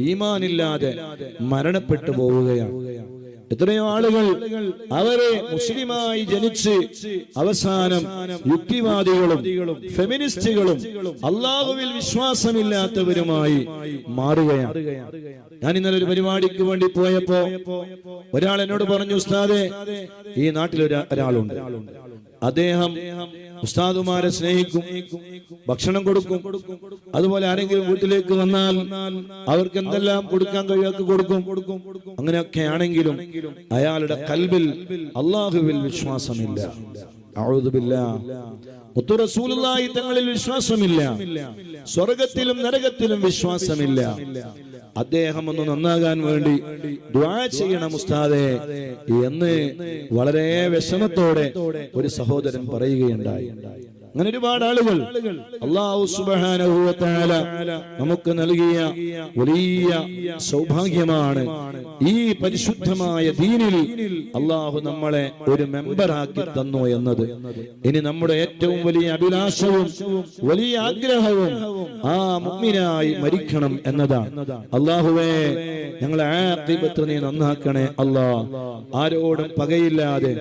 ഈമാനില്ലാതെ മരണപ്പെട്ടു പോവുകയാണ്. എത്രയോ ആളുകൾ അവരെ മുസ്ലിമായി ജനിച്ച് അവസാനം യുക്തിവാദികളും ഫെമിനിസ്റ്റുകളും അള്ളാഹുവിൽ വിശ്വാസമില്ലാത്തവരുമായി മാറുകയാണ്. ഞാൻ ഇന്നലെ ഒരു പരിപാടിക്ക് വേണ്ടി പോയപ്പോ ഒരാൾ എന്നോട് പറഞ്ഞു, ഉസ്താദേ, ഈ നാട്ടിൽ ഒരാളുണ്ട്, അദ്ദേഹം ഉസ്താദുമാരെ സ്നേഹിക്കും, ഭക്ഷണം കൊടുക്കും, അതുപോലെ ആരെങ്കിലും വീട്ടിലേക്ക് വന്നാൽ അവർക്ക് എന്തെല്ലാം കൊടുക്കാൻ കഴിയാത്ത കൊടുക്കും. അങ്ങനെയൊക്കെ ആണെങ്കിലും അയാളുടെ കൽബിൽ അല്ലാഹുവിൽ വിശ്വാസമില്ല. അഊദു ബില്ലാഹ്. മുത്തു റസൂലുള്ളാഹി തങ്ങളിൽ വിശ്വാസമില്ല, സ്വർഗത്തിലും നരകത്തിലും വിശ്വാസമില്ല. അദ്ദേഹം ഒന്ന് നന്നാകാൻ വേണ്ടി ദുആ ചെയ്യണം ഉസ്താദേ എന്ന് വളരെ വിഷമത്തോടെ ഒരു സഹോദരൻ പറയുകയുണ്ടായി. അങ്ങനെ ഒരുപാട് ആളുകൾ അല്ലാഹു സുബ്ഹാനഹു വ തആല നമുക്ക് നൽകിയ വലിയ സൗഭാഗ്യമാണ് ഈ പരിശുദ്ധമായ ദീനിൽ അല്ലാഹു നമ്മളെ ഒരു മെമ്പറാക്കി തന്നു എന്നത്. ഇനി നമ്മുടെ ഏറ്റവും വലിയ അഭിലാഷവും വലിയ ആഗ്രഹവും ആ മുഅ്മിനായി മരിക്കണം എന്നതാണ്. അല്ലാഹുവേ, ഞങ്ങളെ ആഖിബത്ത് നീ നന്നാക്കണേ അല്ലാഹ്. ആരോടും പകയില്ലാതെ,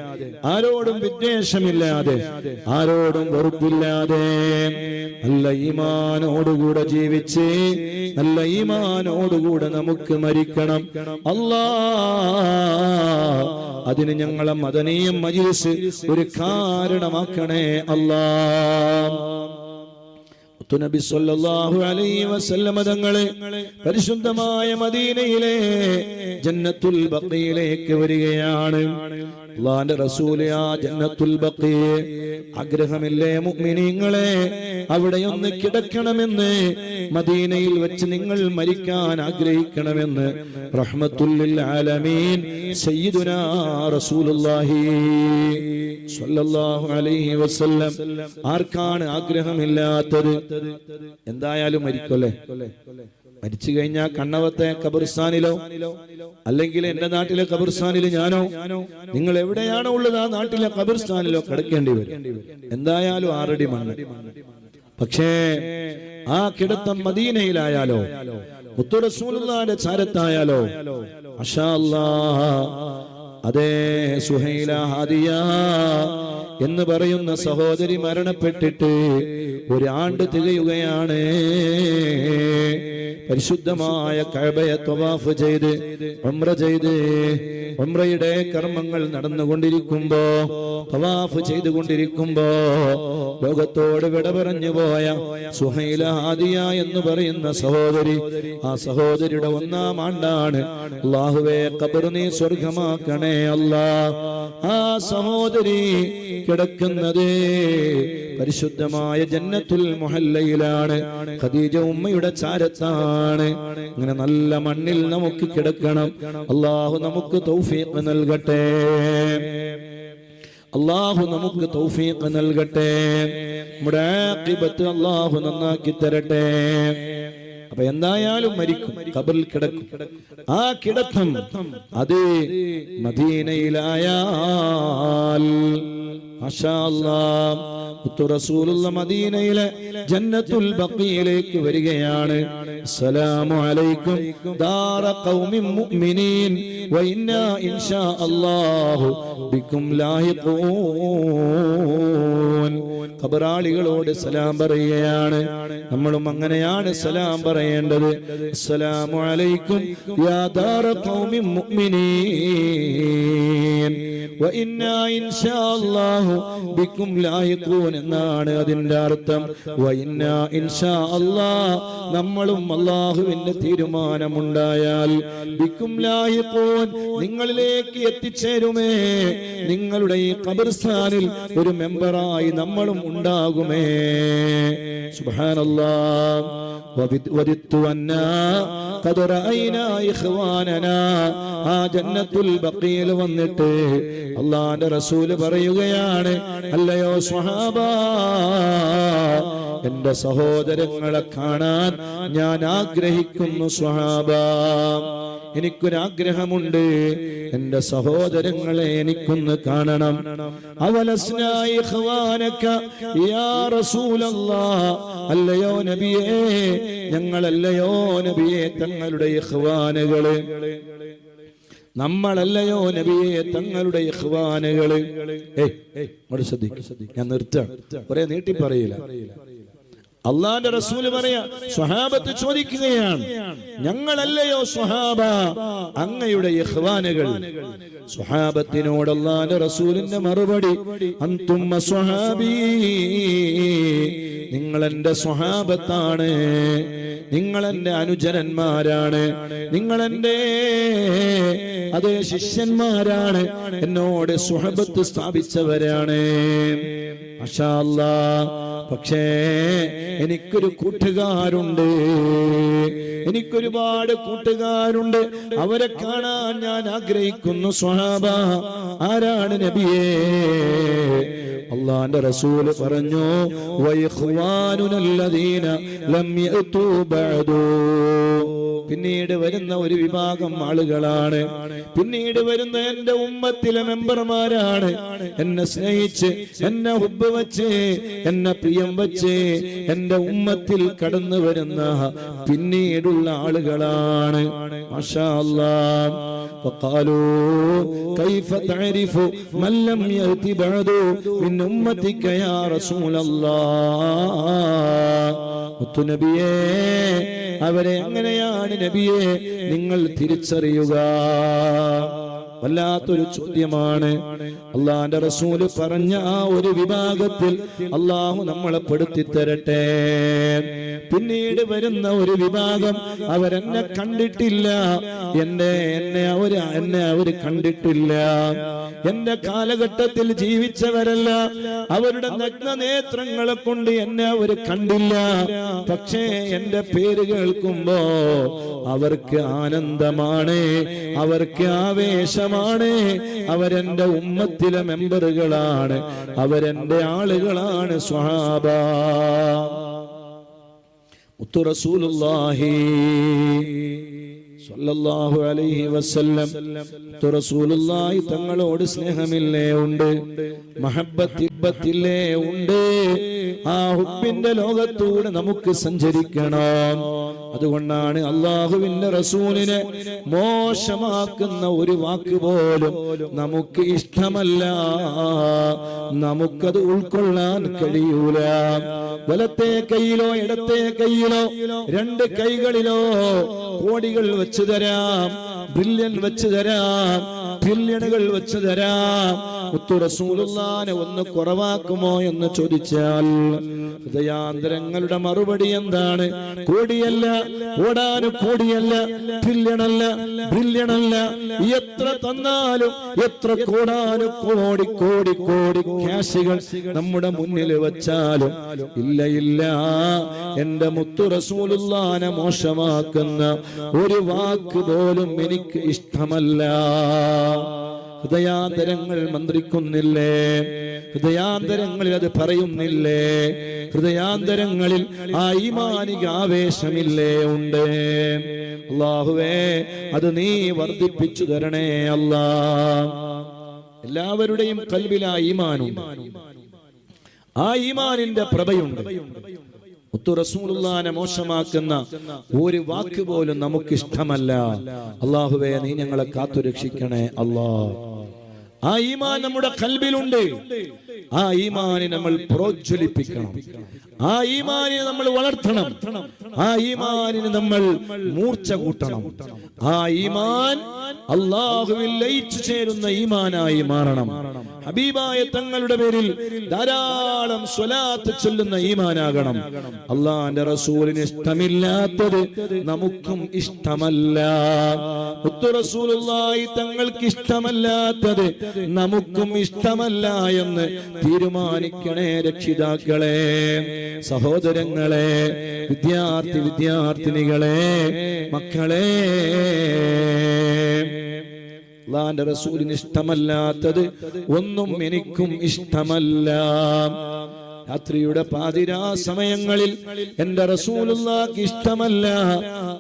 ആരോടും വിദ്വേഷമില്ലാതെ, ആരോടും വെറുപ്പില്ലാതെ നല്ല ഈമാനോടുകൂടെ ജീവിച്ച് നല്ല ഈമാനോടുകൂടെ നമുക്ക് മരിക്കണം അല്ലാഹ്. അതിന് ഞങ്ങളെ മദനീയ മജ്‌ലിസ് ഒരു കാരണമാക്കണേ അല്ലാഹ്. നബി സല്ലല്ലാഹു അലൈഹി വസല്ലം തങ്ങളെ പരിശുദ്ധമായ മദീനയിലെ ജന്നത്തുൽ ബഖീയിലേക്ക് വരികയാണ്. അല്ലാഹുവിന്റെ റസൂൽ ആ ജന്നത്തുൽ ബഖീ ആഗ്രഹമില്ലേ മുഅ്മിനീങ്ങളെ, അവിടെ ഒന്ന് കിടക്കണമെന്ന്, മദീനയിൽ വെച്ച് നിങ്ങൾ മരിക്കാൻ ആഗ്രഹിക്കണമെന്ന് റഹ്മത്തുൽ ലിൽ ആലമീൻ സയ്യിദുനാ റസൂലുള്ളാഹി സ്വല്ലല്ലാഹു അലൈഹി വസല്ലം. ആർക്കാണ് ആഗ്രഹമില്ലാത്തത്? എന്തായാലും മരിക്കല്ലേ. മരിച്ചു കഴിഞ്ഞാൽ കണ്ണവത്തെ ഖബർസ്ഥാനിലോ അല്ലെങ്കിൽ എന്റെ നാട്ടിലെ ഖബർസ്ഥാനിൽ ഞാനോ, നിങ്ങൾ എവിടെയാണോ ഉള്ളത് ആ നാട്ടിലെ ഖബർസ്ഥാനിലോ കിടക്കേണ്ടി വരും. എന്തായാലും 6 അടി മണ്ണ്. പക്ഷേ ആ കിടത്തം മദീനയിലായാലോ, മുത്തു റസൂലുള്ളാഹിന്റെ ചാരത്തായാലോ, മാഷാ അല്ലാഹ്, അതേ സുഹൈല ഹാദിയ എന്ന് പറയുന്ന സഹോദരി മരണപ്പെട്ടിട്ട് 1 ആണ്ട് തികയുകയാണ്. പരിശുദ്ധമായ കഅബയെ തവാഫ് ചെയ്ത് ഉംറ ചെയ്ത് ഉംറയുടെ കർമ്മങ്ങൾ നടന്നുകൊണ്ടിരിക്കുമ്പോ, തവാഫ് ചെയ്തുകൊണ്ടിരിക്കുമ്പോ ലോകത്തോട് വിട പറഞ്ഞു പോയ സുഹൈല ഹാദിയ എന്ന് പറയുന്ന സഹോദരി, ആ സഹോദരിയുടെ 1-ാം ആണ്ടാണ്. അല്ലാഹുവേ, ഖബർ നീ സ്വർഗമാക്കണേ അല്ലാഹ്. ആ സഹോദരി കിടക്കുന്നത് പരിശുദ്ധമായ ജന്നത്തുൽ മുഹല്ലയിലാണ്, ഖദീജ ഉമ്മയുടെ ചാരത്താണ്. അങ്ങനെ നല്ല മണ്ണിൽ നമുക്ക് കിടക്കണം. അല്ലാഹു നമുക്ക് തൗഫീഖ് നൽകട്ടെ, അല്ലാഹു നമുക്ക് തൗഫീഖ് നൽകട്ടെ. നമ്മുടെ ആഖിബത്ത് അല്ലാഹു നന്നാക്കി തരട്ടെ. അപ്പൊ എന്തായാലും മരിക്കും, ഖബറിൽ കിടക്കും. ആ കിടത്തം അത് മദീനയിലായാൽ മാഷാ അല്ലാഹ്, മുത്തു റസൂലുള്ള മദീനയിലെ ജന്നത്തുൽ ബഖീയിലേക്ക് വരികയാണ്. അസ്സലാമു അലൈക്കും ദാറ ഖൗമിൻ മുഅ്മിനീൻ വ ഇന്നാ ഇൻഷാ അല്ലാഹു ബിക്കും ലാഹിഖൂൻ. ഖബറാളികളോട് സലാം പറയുകയാണ്. നമ്മളും അങ്ങനെയാണ് സലാം പറയേണ്ടത്. അസ്സലാമു അലൈക്കും യാ ദാറ ഖൗമിൻ മുഅ്മിനീൻ വ ഇന്നാ ഇൻഷാ അല്ലാഹു ബിക്കും ലാഹിഖൂൻ എന്നാണ് അതിന്റെ അർത്ഥം. വ ഇന്നാ ഇൻഷാ അല്ലാഹ്, നമ്മളും അല്ലാഹുവിന്റെ തീരുമാനമുണ്ടായാൽ ബിക്കും ലാഹിഖൂൻ, നിങ്ങളിലേക്ക് എത്തിച്ചേരുമേ. നിങ്ങളുടെ ഈ ഖബർസ്ഥാനിൽ ഒരു മെമ്പറായി നമ്മളും ഉണ്ടാകുമേ. സുബ്ഹാനല്ലാഹ്. വദിത്തു അന്നാ ഖദ് റഅയ്നാ ഇഖ്വാനനാ. ആ ജന്നത്തുൽ ബഖീൽ വന്നിട്ട് അല്ലാഹുവിന്റെ റസൂൽ പറയുകയാണ്, പറയുകയാണ്, അല്ലയോ സ്വഹാബ, എന്റെ സഹോദരങ്ങളെ കാണാൻ ഞാൻ ആഗ്രഹിക്കുന്നു സ്വഹാബ. എനിക്കൊരാഗ്രഹമുണ്ട്, എന്റെ സഹോദരങ്ങളെ എനിക്കൊന്ന് കാണണം. അവലസ്നായി ഇഖ്വാനക യാ റസൂലല്ലാഹ്, അല്ലയോ നബിയേ, ഞങ്ങളല്ലയോ നബിയേ തങ്ങളുടെ ഇഖ്വാനുകള്, നമ്മളല്ലയോ നബിയെ തങ്ങളുടെ ഇഖ്വാനുകള്. ഞാൻ നിർത്താം, കുറെ നീട്ടി പറയില്ല. അള്ളാന്റെ റസൂല് പറയാ, സ്വഹാബത്ത് ചോദിക്കുകയാണ്, ഞങ്ങളല്ലയോ സ്വഹാബ അങ്ങയുടെ ഇഖ്വാനുകൾ? സ്വഹാബത്തിനോട് അള്ളാന്റെ റസൂലിന്റെ മറുപടി, അന്തും സ്വഹാബി, നിങ്ങൾ എന്റെ സ്വഹാബത്താണ്, നിങ്ങൾ എന്റെ അനുചരന്മാരാണ്, നിങ്ങൾ എന്റെ അതേ ശിഷ്യന്മാരാണ്, എന്നോട് സുഹബത്ത് സ്ഥാപിച്ചവരാണ്. മാഷാ അല്ലാഹ്. പക്ഷേ എനിക്കൊരു കൂട്ടുകാരുണ്ട്, എനിക്കൊരുപാട് കൂട്ടുകാരുണ്ട്, അവരെ കാണാൻ ഞാൻ ആഗ്രഹിക്കുന്നു സ്വഹാബ. ആരാണ് നബിയേ? അല്ലാഹുവിന്റെ റസൂൽ പറഞ്ഞു, വയഖ്വാനുനല്ലദീന ലം യഅതു ബഅദു, പിന്നീട് വരുന്ന ഒരു വിഭാഗം ആളുകളാണ്, പിന്നീട് വരുന്ന എന്റെ ഉമ്മത്തിലെ മെമ്പർമാരാണ്, എന്നെ സ്നേഹിച്ച്, എന്നെ ഹുബ്ബ് വെച്ച്, എന്നെ പ്രിയം വെച്ച് എന്റെ ഉമ്മത്തിൽ കടന്നു വരുന്ന പിന്നീടുള്ള ആളുകളാണ്. മാഷാ അല്ലാഹ്. വഖാലൂ കൈഫ തഅരിഫു മൻ ലം യഅതി ബഅദു മിൻ ഉമ്മതിക യാ റസൂലല്ലാഹ്. മുത്തുനബിയേ, അവരെ എങ്ങനെയാണ് നബിയെ നിങ്ങൾ തിരിച്ചറിയുക? വല്ലാത്തൊരു ചോദ്യമാണ്. അള്ളാന്റെ റസൂല് പറഞ്ഞ ആ ഒരു വിഭാഗത്തിൽ അള്ളാഹു നമ്മളെ പെടുത്തി തരട്ടെ. പിന്നീട് വരുന്ന ഒരു വിഭാഗം, അവരെന്നെ കണ്ടിട്ടില്ല, എന്നെ അവര് കണ്ടിട്ടില്ല, എന്റെ കാലഘട്ടത്തിൽ ജീവിച്ചവരല്ല, അവരുടെ നഗ്ന നേത്രങ്ങളെ കൊണ്ട് എന്നെ അവര് കണ്ടില്ല. പക്ഷേ എന്റെ പേര് കേൾക്കുമ്പോ അവർക്ക് ആനന്ദമാണ്, അവർക്ക് ആവേശമാണ്, അവരെന്റെ ഉമ്മത്തിലെ മെമ്പറുകളാണ്, അവരെന്റെ ആളുകളാണ് സ്വഹാബ. മുത്തു റസൂലുള്ളാഹി സ്വല്ലല്ലാഹു അലൈഹി വസല്ലം, മുത്തു റസൂലുള്ളാഹി തങ്ങളോട് സ്നേഹമില്ലേ? ഉണ്ട്. മഹബ്ബത്തില്ലേ? ഉണ്ട്. ആ ഹുബ്ബിന്റെ ലോകത്തൂടെ നമുക്ക് സഞ്ചരിക്കണം. അതുകൊണ്ടാണ് അള്ളാഹുവിന്റെ റസൂലിനെ മോശമാക്കുന്ന ഒരു വാക്ക് പോലും നമുക്ക് ഇഷ്ടമല്ല, നമുക്കത് ഉൾക്കൊള്ളാൻ കഴിയൂല. വലത്തെ കൈയിലോ ഇടത്തെ കൈയിലോ രണ്ട് കൈകളിലോ കോടികൾ വെച്ചു തരാം, ബില്യൺ വെച്ചു തരാം, ബില്യണുകൾ വെച്ചു തരാം. മുത്തു റസൂലുള്ളാഹിനെ ഒന്ന് കുറവാക്കുമോ എന്ന് ചോദിച്ചാൽ ഹൃദയാന്തരങ്ങളുടെ മറുപടി എന്താണ്? കോടിയല്ല, ഓടാനും കോടിയല്ല, ബില്യണല്ല, ബില്യണല്ല. എത്ര തന്നാലും, എത്ര കോടാനും കോടി കോടി കോടി ക്യാഷുകൾ നമ്മുടെ മുന്നിൽ വെച്ചാലും ഇല്ല, ഇല്ല, എന്റെ മുത്തു റസൂലുള്ളാഹിനെ മോശമാക്കുന്ന ഒരു വാക്ക് പോലും എനിക്ക് ഇഷ്ടമല്ല. ഹൃദയാന്തരങ്ങൾ മന്ത്രിക്കുന്നില്ലേ? ഹൃദയാന്തരങ്ങളിൽ അത് പറയുന്നില്ലേ? ഹൃദയാന്തരങ്ങളിൽ ആ ഈമാനിക ആവേശമില്ലേ? ഉണ്ട്. അല്ലാഹുവേ, അത് നീ വർദ്ധിപ്പിച്ചു തരണേ അല്ലാ. എല്ലാവരുടെയും ഖൽബിൽ ആ ഈമാനുണ്ട്, ആ ഈമാനിന്റെ പ്രഭയുണ്ട്. മുത്തു റസൂലുള്ളാഹിനെ മോശമാക്കുന്ന ഒരു വാക്ക് പോലും നമുക്ക് ഇഷ്ടമല്ല. അല്ലാഹുവേ, നീ ഞങ്ങളെ കാത്തുരക്ഷിക്കണേ അല്ലാഹ്. ആ ഈമാൻ നമ്മുടെ ഖൽബിലുണ്ട്. ആ ഈമാനെ നമ്മൾ പ്രോജ്വലിപ്പിക്കണം, ആ ഈമാനെ നമ്മൾ വളർത്തണം, ആ ഈമാനിന് നമ്മൾ മൂർച്ച കൂട്ടണം. ആ ഈമാൻ അല്ലാഹുവിൽ ലയിച്ചു ചേരുന്ന ഈമാനായി മാറണം. ഹബീബായ തങ്ങളുടെ പേരിൽ ധാരാളം സ്വലാത്ത് ചൊല്ലുന്ന ഈമാനാകണം. അല്ലാഹുവിന്റെ റസൂലിന് ഇഷ്ടമില്ലാത്തത് നമുക്കും ഇഷ്ടമല്ല. മുത്തു റസൂലുള്ളാഹി തങ്ങൾക്ക് ഇഷ്ടമല്ലാത്തത് നമുക്കും ഇഷ്ടമല്ല എന്ന് തീരുമാനിക്കണേ രക്ഷിതാക്കളെ, സഹോദരങ്ങളെ, വിദ്യാർത്ഥിനികളെ, മക്കളെ. അല്ലാഹുവിന്റെ റസൂലിന് ഇഷ്ടമല്ലാത്തത് ഒന്നും എനിക്കും ഇഷ്ടമല്ല. രാത്രിയുടെ പാതിരാ സമയങ്ങളിൽ എന്റെ റസൂലുള്ളാഹിക്ക് ഇഷ്ടമല്ല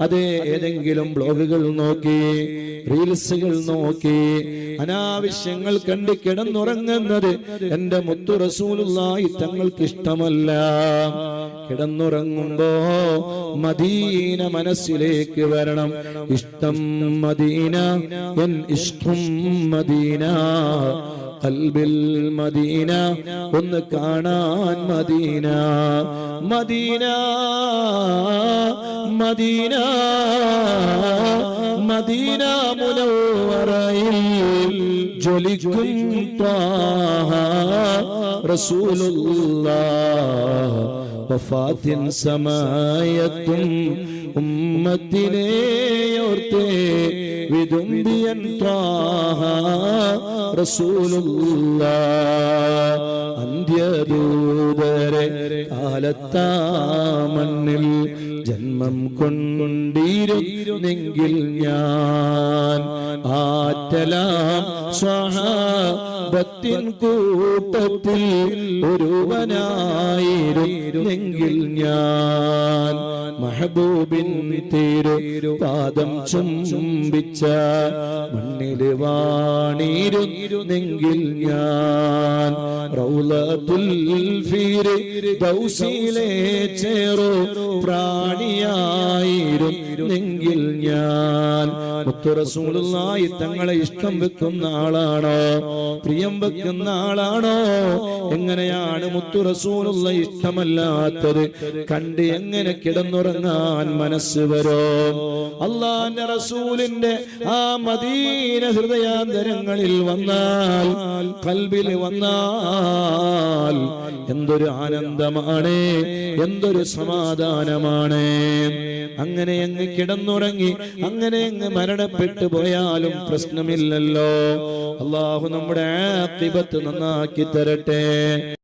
അതേ ഏതെങ്കിലും ബ്ലോഗുകൾ നോക്കി, റീൽസുകൾ നോക്കി, അനാവശ്യങ്ങൾ കണ്ട് കിടന്നുറങ്ങുന്നത് എന്റെ മുത്തു റസൂലുള്ളാഹി തങ്ങൾക്ക് ഇഷ്ടമല്ല. കിടന്നുറങ്ങുമ്പോ മദീന മനസ്സിലേക്ക് വരണം. ഇഷ്ടം മദീന, എൻ ഇഷ്ടം മദീന, ഖൽബിൽ മദീന, ഒന്ന് കാണാൻ മദീന. മദീന മദീന മദീന മുനവ്വറയിൽ ജ്വലിക്കും ത്വാഹ റസൂലുള്ളാഹ്. വഫാത്തിൻ സമയത്തും ഉമ്മത്തിനെ ഓർത്തേ വിതുമ്പിയൻ ത്വാഹ റസൂലുള്ളാഹ്. അന്ത്യദൂതരെ കാലത്താ മണ്ണിൽ ജന്മം കൊണ്ടിരുന്നെങ്കിൽ ഞാൻ ആറ്റലാം സ്വഹാബത്തിൻ കൂട്ടത്തിൽ ഒരുവനായിരുന്നെങ്കിൽ ഞാൻ മഹബൂബിൻ തിരുപാദം ചുംബിച്ച മണ്ണിൽ വാണിരുന്നെങ്കിൽ ഞാൻ റൗളത്തുൽ ഫിർദൗസിലെ ചേറോ പ്രാണിയായിരുന്നെങ്കിൽ ഞാൻ. മുത്തു റസൂലുള്ളാഹി തങ്ങളെ ഇഷ്ടം വെക്കുന്ന ആളാണോ, പ്രിയം വെക്കുന്ന ആളാണോ? എങ്ങനെയാണ് മുത്തു റസൂലുള്ളാഹി ഇഷ്ടമല്ലാത്തത് കണ്ട് എങ്ങനെ കിടന്നുറങ്ങാൻ മനസ്സ് വരും? അല്ലാഹുവിന്റെ റസൂലിന്റെ ആ മദീന ഹൃദയാന്തരങ്ങളിൽ വന്നാൽ, ഖൽബിൽ വന്നാൽ എന്തൊരു ആനന്ദമാണ്, എന്തൊരു സമാധാനമാണ്. അങ്ങനെ അങ്ങ് കിടന്നുറങ്ങി അങ്ങനെ അങ്ങ് മരണപ്പെട്ടു പോയാലും പ്രശ്നമില്ലല്ലോ. അല്ലാഹു നമ്മുടെ ആഖിബത്ത് നന്നാക്കി തരട്ടെ.